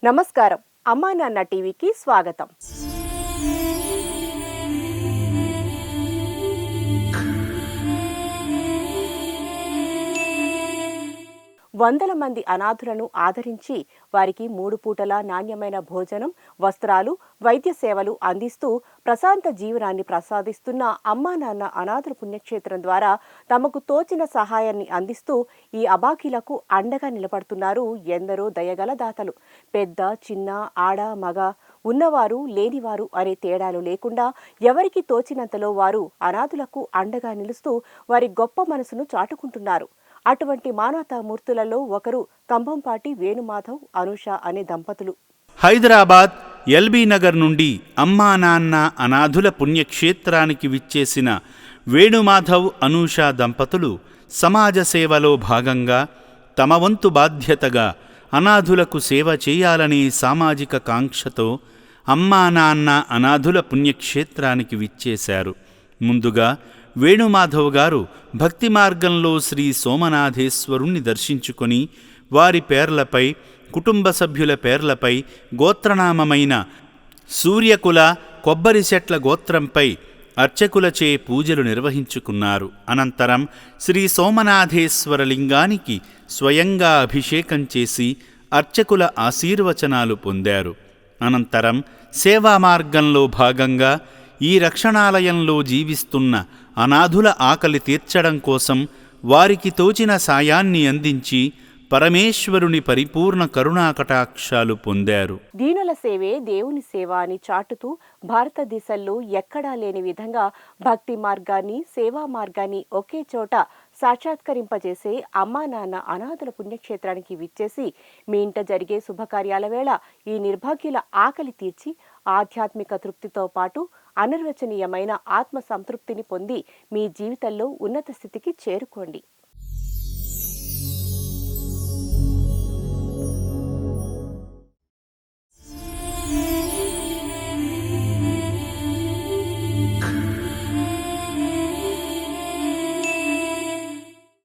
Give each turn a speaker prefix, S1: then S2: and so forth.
S1: నమస్కారం. అమ్మా నాన్న టీవీకి స్వాగతం. వందల మంది అనాథులను ఆదరించి వారికి 3 పూటల నాణ్యమైన భోజనం, వస్త్రాలు, వైద్య సేవలు అందిస్తూ ప్రశాంత జీవనాన్ని ప్రసాదిస్తున్న అమ్మా నాన్న అనాథుల పుణ్యక్షేత్రం ద్వారా తమకు తోచిన సహాయాన్ని అందిస్తూ ఈ అభాగ్యులకు అండగా నిలబడుతున్నారు ఎందరో దయగల దాతలు. పెద్ద, చిన్న, ఆడ, మగ, ఉన్నవారు, లేనివారు అనే తేడాలు లేకుండా ఎవరికి తోచినంతలో వారు అనాథులకు అండగా నిలుస్తూ వారి గొప్ప మనసును చాటుకుంటున్నారు. అటువంటి మానవతామూర్తులలో ఒకరు కంభంపాటి వేణుమాధవ్, అనూష అనే దంపతులు.
S2: హైదరాబాద్ ఎల్బీ నగర్ నుండి అమ్మా నాన్న అనాథుల పుణ్యక్షేత్రానికి విచ్చేసిన వేణుమాధవ్, అనూష దంపతులు సమాజ సేవలో భాగంగా తమ వంతు బాధ్యతగా అనాథులకు సేవ చేయాలనే సామాజిక కాంక్షతో అమ్మా నాన్న అనాథుల పుణ్యక్షేత్రానికి విచ్చేశారు. ముందుగా వేణుమాధవ్ గారు భక్తి మార్గంలో శ్రీ సోమనాథేశ్వరుణ్ణి దర్శించుకొని వారి పేర్లపై, కుటుంబ సభ్యుల పేర్లపై గోత్రనామమైన సూర్యకుల కొబ్బరి చెట్ల గోత్రంపై అర్చకులచే పూజలు నిర్వహించుకున్నారు. అనంతరం శ్రీ సోమనాథేశ్వర లింగానికి స్వయంగా అభిషేకం చేసి అర్చకుల ఆశీర్వచనాలు పొందారు. అనంతరం సేవా మార్గంలో భాగంగా ఈ రక్షణాలయంలో జీవిస్తున్న అనాథుల ఆకలి తీర్చడం కోసం వారికి తోచిన సాయాన్ని అందించి పరమేశ్వరుని పరిపూర్ణ కరుణాకటాక్షాలు పొందారు.
S1: దీనుల సేవే దేవుని సేవ అని చాటుతూ భారతదేశంలో ఎక్కడా లేని విధంగా భక్తి మార్గాన్ని, సేవా మార్గాన్ని ఒకే చోట సాక్షాత్కరింపజేసే అమ్మా నాన్న అనాథుల పుణ్యక్షేత్రానికి విచ్చేసి మీ ఇంట జరిగే శుభకార్యాల వేళ ఈ నిర్భాగ్యుల ఆకలి తీర్చి ఆధ్యాత్మిక తృప్తితో పాటు అనిర్వచనీయమైన ఆత్మ సంతృప్తిని పొంది మీ జీవితంలో ఉన్నత స్థితికి చేరుకోండి.